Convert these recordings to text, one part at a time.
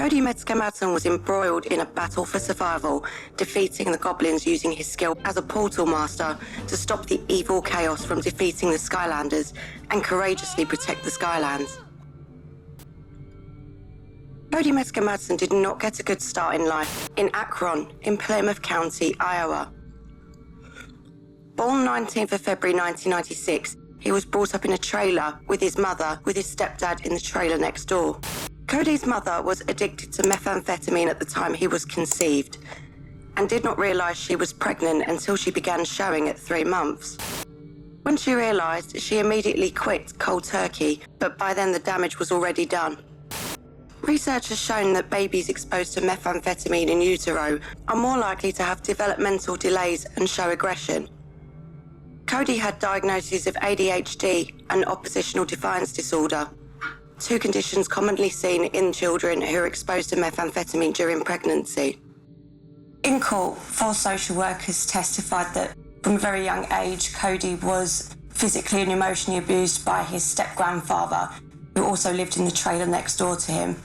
Cody Metzker-Madsen was embroiled in a battle for survival, defeating the Goblins using his skill as a portal master to stop the evil chaos from defeating the Skylanders and courageously protect the Skylands. Cody Metzker-Madsen did not get a good start in life in Akron, in Plymouth County, Iowa. Born 19th of February 1996, he was brought up in a trailer with his mother, with his stepdad in the trailer next door. Cody's mother was addicted to methamphetamine at the time he was conceived and did not realise she was pregnant until she began showing at 3 months. When she realised, she immediately quit cold turkey, but by then the damage was already done. Research has shown that babies exposed to methamphetamine in utero are more likely to have developmental delays and show aggression. Cody had diagnoses of ADHD and oppositional defiance disorder, 2 conditions commonly seen in children who are exposed to methamphetamine during pregnancy. In court, 4 social workers testified that from a very young age, Cody was physically and emotionally abused by his step-grandfather, who also lived in the trailer next door to him.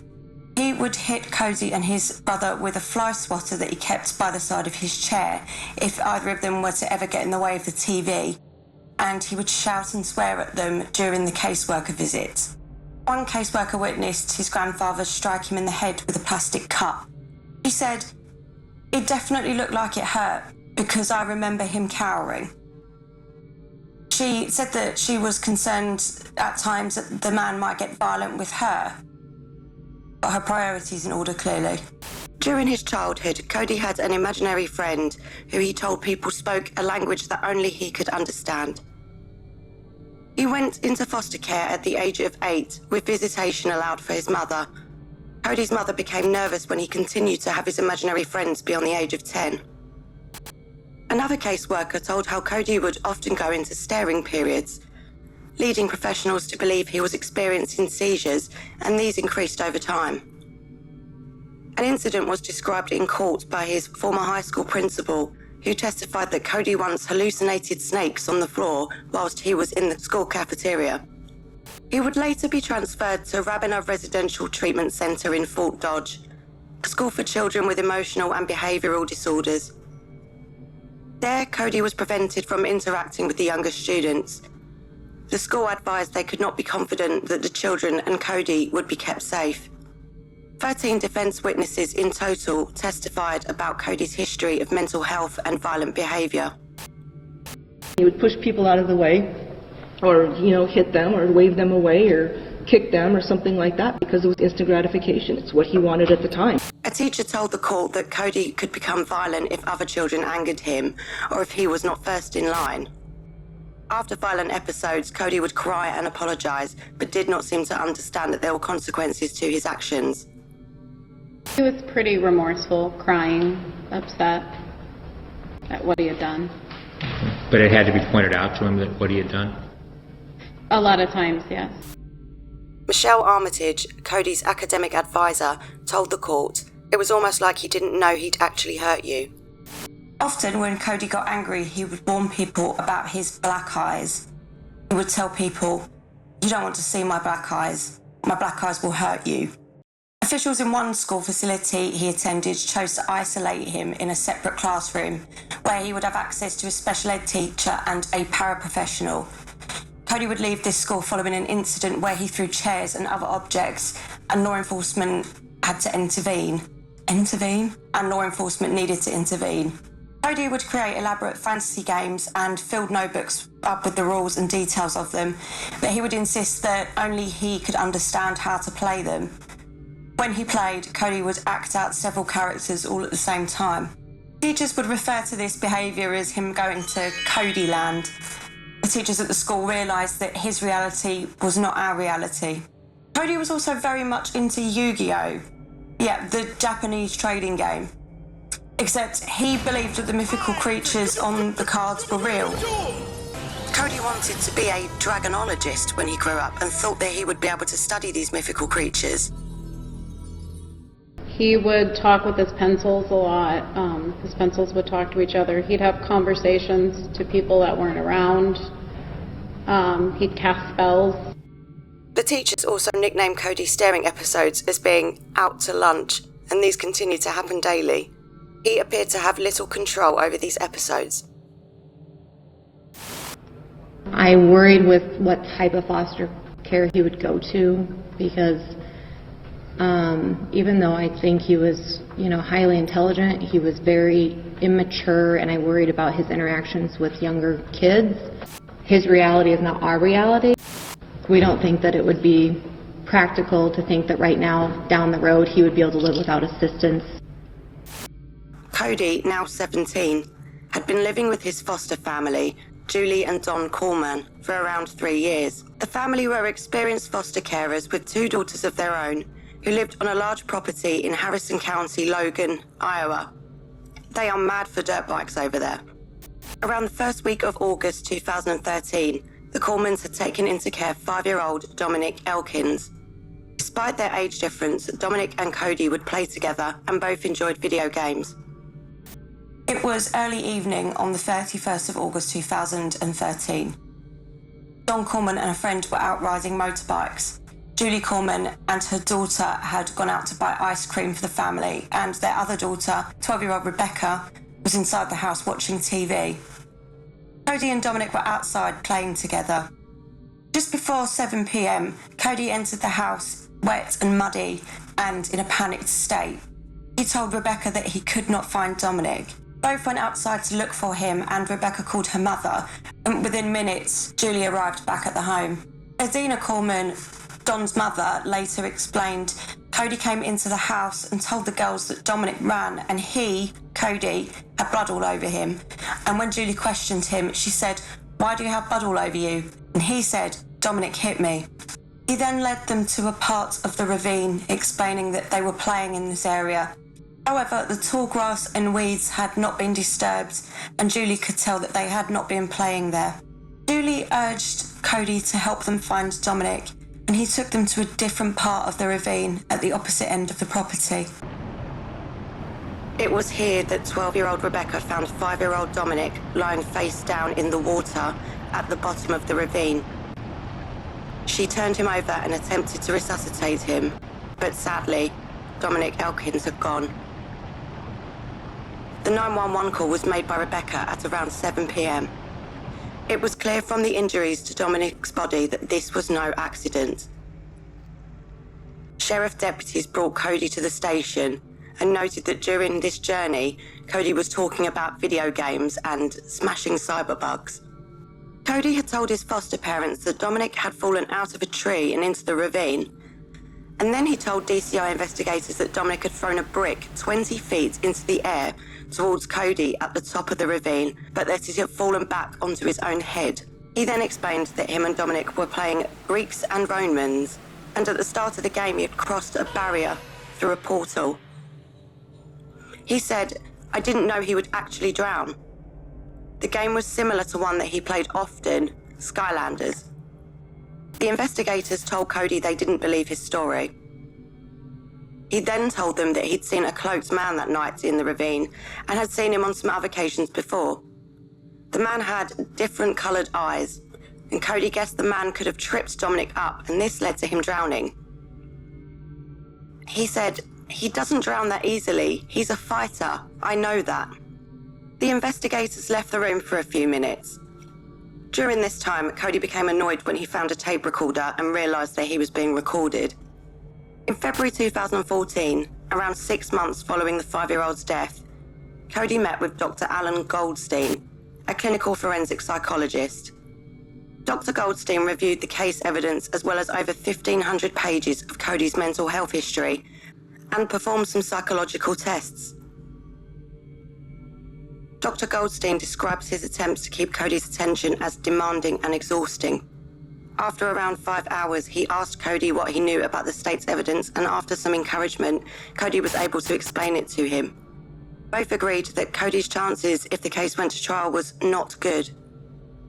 He would hit Cody and his brother with a fly swatter that he kept by the side of his chair if either of them were to ever get in the way of the TV, and he would shout and swear at them during the caseworker visits. One caseworker witnessed his grandfather strike him in the head with a plastic cup. He said, "It definitely looked like it hurt because I remember him cowering." She said that she was concerned at times that the man might get violent with her, but her priorities in order clearly. During his childhood, Cody had an imaginary friend who he told people spoke a language that only he could understand. He went into foster care at the age of 8, with visitation allowed for his mother. Cody's mother became nervous when he continued to have his imaginary friends beyond the age of 10. Another caseworker told how Cody would often go into staring periods, leading professionals to believe he was experiencing seizures, and these increased over time. An incident was described in court by his former high school principal, who testified that Cody once hallucinated snakes on the floor whilst he was in the school cafeteria. He would later be transferred to Rabinov Residential Treatment Center in Fort Dodge, a school for children with emotional and behavioral disorders. There, Cody was prevented from interacting with the younger students. The school advised they could not be confident that the children and Cody would be kept safe. 13 defense witnesses in total testified about Cody's history of mental health and violent behavior. He would push people out of the way, or, hit them, or wave them away, or kick them, or something like that, because it was instant gratification. It's what he wanted at the time. A teacher told the court that Cody could become violent if other children angered him, or if he was not first in line. After violent episodes, Cody would cry and apologise, but did not seem to understand that there were consequences to his actions. He was pretty remorseful, crying, upset at what he had done. But it had to be pointed out to him that what he had done? A lot of times, yes. Michelle Armitage, Cody's academic advisor, told the court, "It was almost like he didn't know he'd actually hurt you." Often when Cody got angry, he would warn people about his black eyes. He would tell people, "You don't want to see my black eyes. My black eyes will hurt you." Officials in one school facility he attended chose to isolate him in a separate classroom where he would have access to a special ed teacher and a paraprofessional. Cody would leave this school following an incident where he threw chairs and other objects, and law enforcement had to intervene. And law enforcement needed to intervene. Cody would create elaborate fantasy games and filled notebooks up with the rules and details of them, but he would insist that only he could understand how to play them. When he played, Cody would act out several characters all at the same time. Teachers would refer to this behaviour as him going to Cody land. The teachers at the school realised that his reality was not our reality. Cody was also very much into Yu-Gi-Oh! Yeah, the Japanese trading game. Except he believed that the mythical creatures on the cards were real. Cody wanted to be a dragonologist when he grew up and thought that he would be able to study these mythical creatures. He would talk with his pencils a lot. His pencils would talk to each other. He'd have conversations to people that weren't around. He'd cast spells. The teachers also nicknamed Cody's staring episodes as being out to lunch, and these continued to happen daily. He appeared to have little control over these episodes. I worried with what type of foster care he would go to, because even though I think he was, highly intelligent, he was very immature, and I worried about his interactions with younger kids. His reality is not our reality. We don't think that it would be practical to think that right now, down the road, he would be able to live without assistance. Cody, now 17, had been living with his foster family, Julie and Don Coleman, for around 3 years. The family were experienced foster carers with 2 daughters of their own, who lived on a large property in Harrison County, Logan, Iowa. They are mad for dirt bikes over there. Around the first week of August 2013, the Colemans had taken into care 5-year-old Dominic Elkins. Despite their age difference, Dominic and Cody would play together and both enjoyed video games. It was early evening on the 31st of August 2013. Don Coleman and a friend were out riding motorbikes. Julie Coleman and her daughter had gone out to buy ice cream for the family, and their other daughter, 12-year-old Rebecca, was inside the house watching TV. Cody and Dominic were outside playing together. Just before 7 p.m, Cody entered the house wet and muddy and in a panicked state. He told Rebecca that he could not find Dominic. Both went outside to look for him, and Rebecca called her mother, and within minutes, Julie arrived back at the home. Adina Coleman, Don's mother, later explained Cody came into the house and told the girls that Dominic ran, and he, Cody, had blood all over him. And when Julie questioned him, she said, "Why do you have blood all over you?" And he said, "Dominic hit me." He then led them to a part of the ravine, explaining that they were playing in this area. However, the tall grass and weeds had not been disturbed, and Julie could tell that they had not been playing there. Julie urged Cody to help them find Dominic, and he took them to a different part of the ravine at the opposite end of the property. It was here that 12-year-old Rebecca found 5-year-old Dominic lying face down in the water at the bottom of the ravine. She turned him over and attempted to resuscitate him, but sadly, Dominic Elkins had gone. The 911 call was made by Rebecca at around 7 p.m. It was clear from the injuries to Dominic's body that this was no accident. Sheriff deputies brought Cody to the station and noted that during this journey, Cody was talking about video games and smashing cyberbugs. Cody had told his foster parents that Dominic had fallen out of a tree and into the ravine, and then he told DCI investigators that Dominic had thrown a brick 20 feet into the air towards Cody at the top of the ravine, but that it had fallen back onto his own head. He then explained that him and Dominic were playing Greeks and Romans, and at the start of the game he had crossed a barrier through a portal. He said, "I didn't know he would actually drown." The game was similar to one that he played often, Skylanders. The investigators told Cody they didn't believe his story. He then told them that he'd seen a cloaked man that night in the ravine and had seen him on some other occasions before. The man had different coloured eyes, and Cody guessed the man could have tripped Dominic up, and this led to him drowning. He said, "He doesn't drown that easily. He's a fighter. I know that." The investigators left the room for a few minutes. During this time, Cody became annoyed when he found a tape recorder and realised that he was being recorded. In February 2014, around 6 months following the 5-year-old's death, Cody met with Dr. Alan Goldstein, a clinical forensic psychologist. Dr. Goldstein reviewed the case evidence as well as over 1,500 pages of Cody's mental health history and performed some psychological tests. Dr. Goldstein describes his attempts to keep Cody's attention as demanding and exhausting. After around 5 hours, he asked Cody what he knew about the state's evidence, and after some encouragement, Cody was able to explain it to him. Both agreed that Cody's chances if the case went to trial was not good.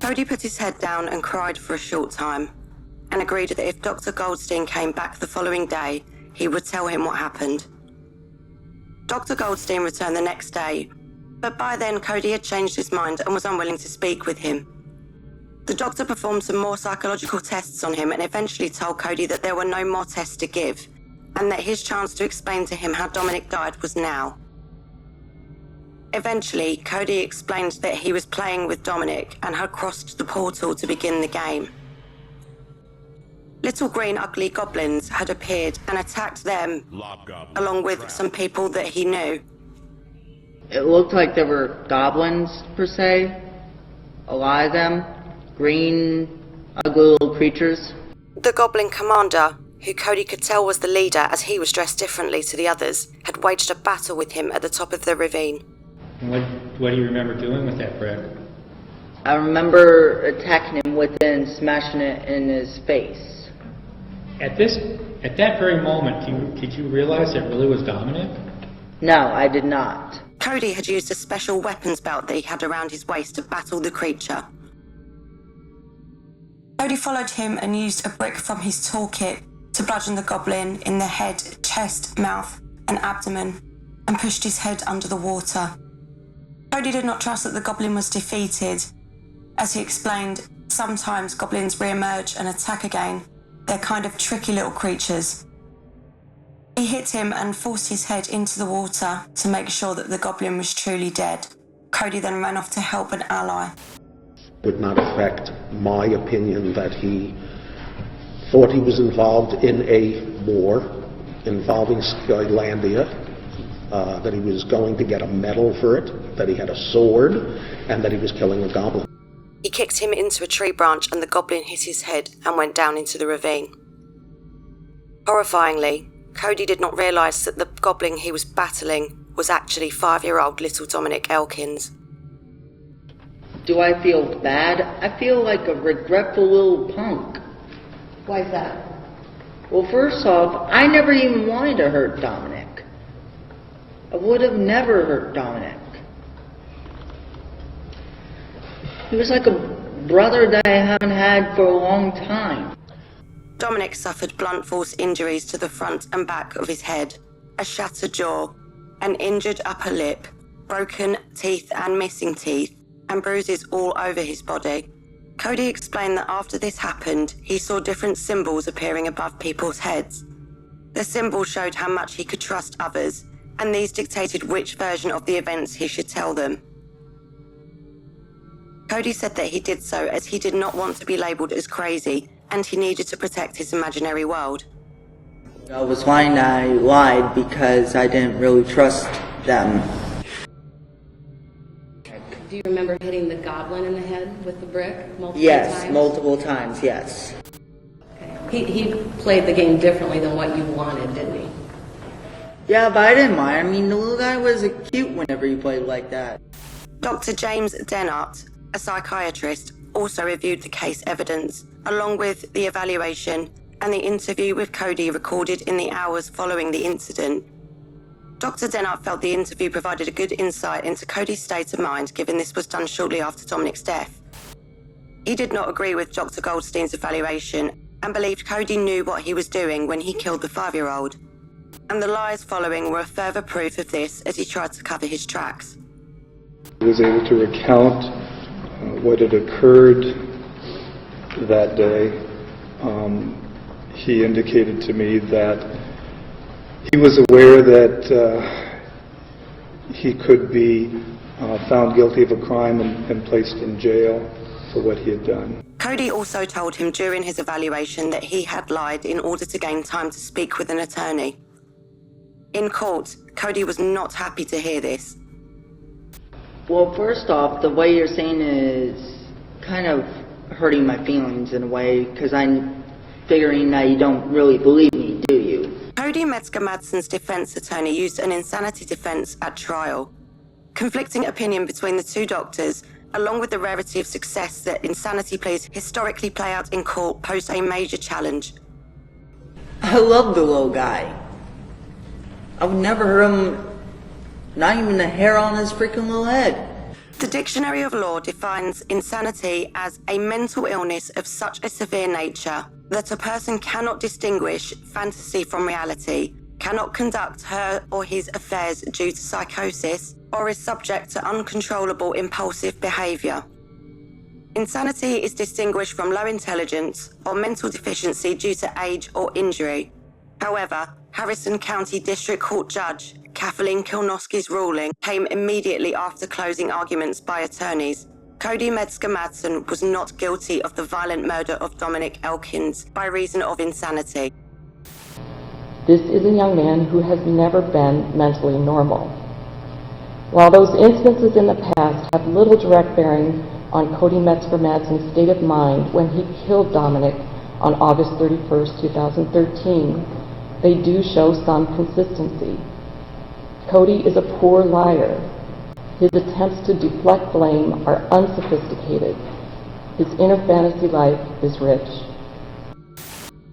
Cody put his head down and cried for a short time, and agreed that if Dr. Goldstein came back the following day, he would tell him what happened. Dr. Goldstein returned the next day, but by then Cody had changed his mind and was unwilling to speak with him. The doctor performed some more psychological tests on him and eventually told Cody that there were no more tests to give, and that his chance to explain to him how Dominic died was now. Eventually, Cody explained that he was playing with Dominic and had crossed the portal to begin the game. Little green ugly goblins had appeared and attacked them, along with some people that he knew. It looked like there were goblins, per se. A lot of them. Green, ugly little creatures. The goblin commander, who Cody could tell was the leader as he was dressed differently to the others, had waged a battle with him at the top of the ravine. What do you remember doing with that brick? I remember attacking him with it and smashing it in his face. At that very moment, did you realize it really was Dominic? No, I did not. Cody had used a special weapons belt that he had around his waist to battle the creature. Cody followed him and used a brick from his toolkit to bludgeon the goblin in the head, chest, mouth, and abdomen, and pushed his head under the water. Cody did not trust that the goblin was defeated. As he explained, sometimes goblins re-emerge and attack again. They're kind of tricky little creatures. He hit him and forced his head into the water to make sure that the goblin was truly dead. Cody then ran off to help an ally. Would not affect my opinion that he thought he was involved in a war involving Skylandia, that he was going to get a medal for it, that he had a sword, and that he was killing a goblin. He kicked him into a tree branch and the goblin hit his head and went down into the ravine. Horrifyingly, Cody did not realise that the goblin he was battling was actually 5-year-old little Dominic Elkins. Do I feel bad? I feel like a regretful little punk. Why is that? Well, first off, I never even wanted to hurt Dominic. I would have never hurt Dominic. He was like a brother that I haven't had for a long time. Dominic suffered blunt force injuries to the front and back of his head, a shattered jaw, an injured upper lip, broken teeth and missing teeth, and bruises all over his body. Cody explained that after this happened, he saw different symbols appearing above people's heads. The symbols showed how much he could trust others, and these dictated which version of the events he should tell them. Cody said that he did so as he did not want to be labelled as crazy, and he needed to protect his imaginary world. I was lying that I lied because I didn't really trust them. Do you remember hitting the goblin in the head with the brick multiple times? Yes, multiple times, yes. Okay. He played the game differently than what you wanted, didn't he? Yeah, but I didn't mind. I mean, the little guy was cute whenever he played like that. Dr. James Dennart, a psychiatrist, also reviewed the case evidence, along with the evaluation and the interview with Cody recorded in the hours following the incident. Dr. Dennart felt the interview provided a good insight into Cody's state of mind, given this was done shortly after Dominic's death. He did not agree with Dr. Goldstein's evaluation and believed Cody knew what he was doing when he killed the 5-year-old. And the lies following were further proof of this as he tried to cover his tracks. He was able to recount what had occurred that day. He indicated to me that he was aware that he could be found guilty of a crime and placed in jail for what he had done. Cody also told him during his evaluation that he had lied in order to gain time to speak with an attorney. In court, Cody was not happy to hear this. Well, first off, the way you're saying it is kind of hurting my feelings in a way, because I'm figuring that you don't really believe me, do you? Cody Metzker-Madsen's defense attorney used an insanity defense at trial. Conflicting opinion between the two doctors, along with the rarity of success that insanity pleas historically play out in court, posed a major challenge. I love the little guy. I would never hurt him, not even a hair on his freaking little head. The Dictionary of Law defines insanity as a mental illness of such a severe nature that a person cannot distinguish fantasy from reality, cannot conduct her or his affairs due to psychosis, or is subject to uncontrollable impulsive behaviour. Insanity is distinguished from low intelligence or mental deficiency due to age or injury. However, Harrison County District Court Judge Kathleen Kilnoski's ruling came immediately after closing arguments by attorneys. Cody Metzker-Madsen was not guilty of the violent murder of Dominic Elkins by reason of insanity. This is a young man who has never been mentally normal. While those incidences in the past have little direct bearing on Cody Metzker-Madsen's state of mind when he killed Dominic on August 31st, 2013, they do show some consistency. Cody is a poor liar. His attempts to deflect blame are unsophisticated. His inner fantasy life is rich.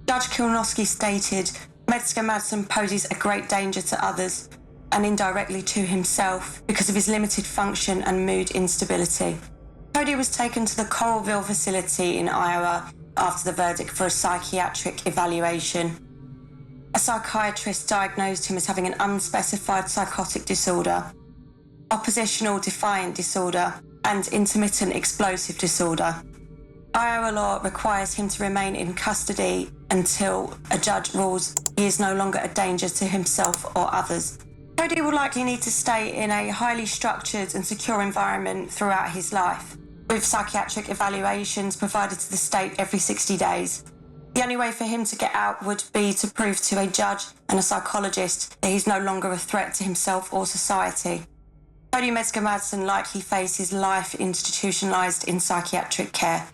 Judge Kilnoski stated, Metzker-Madsen poses a great danger to others and indirectly to himself because of his limited function and mood instability. Cody was taken to the Coralville facility in Iowa after the verdict for a psychiatric evaluation. A psychiatrist diagnosed him as having an unspecified psychotic disorder, oppositional defiant disorder, and intermittent explosive disorder. Iowa law requires him to remain in custody until a judge rules he is no longer a danger to himself or others. Cody will likely need to stay in a highly structured and secure environment throughout his life, with psychiatric evaluations provided to the state every 60 days. The only way for him to get out would be to prove to a judge and a psychologist that he's no longer a threat to himself or society. Cody Metzker-Madsen likely faces life institutionalized in psychiatric care.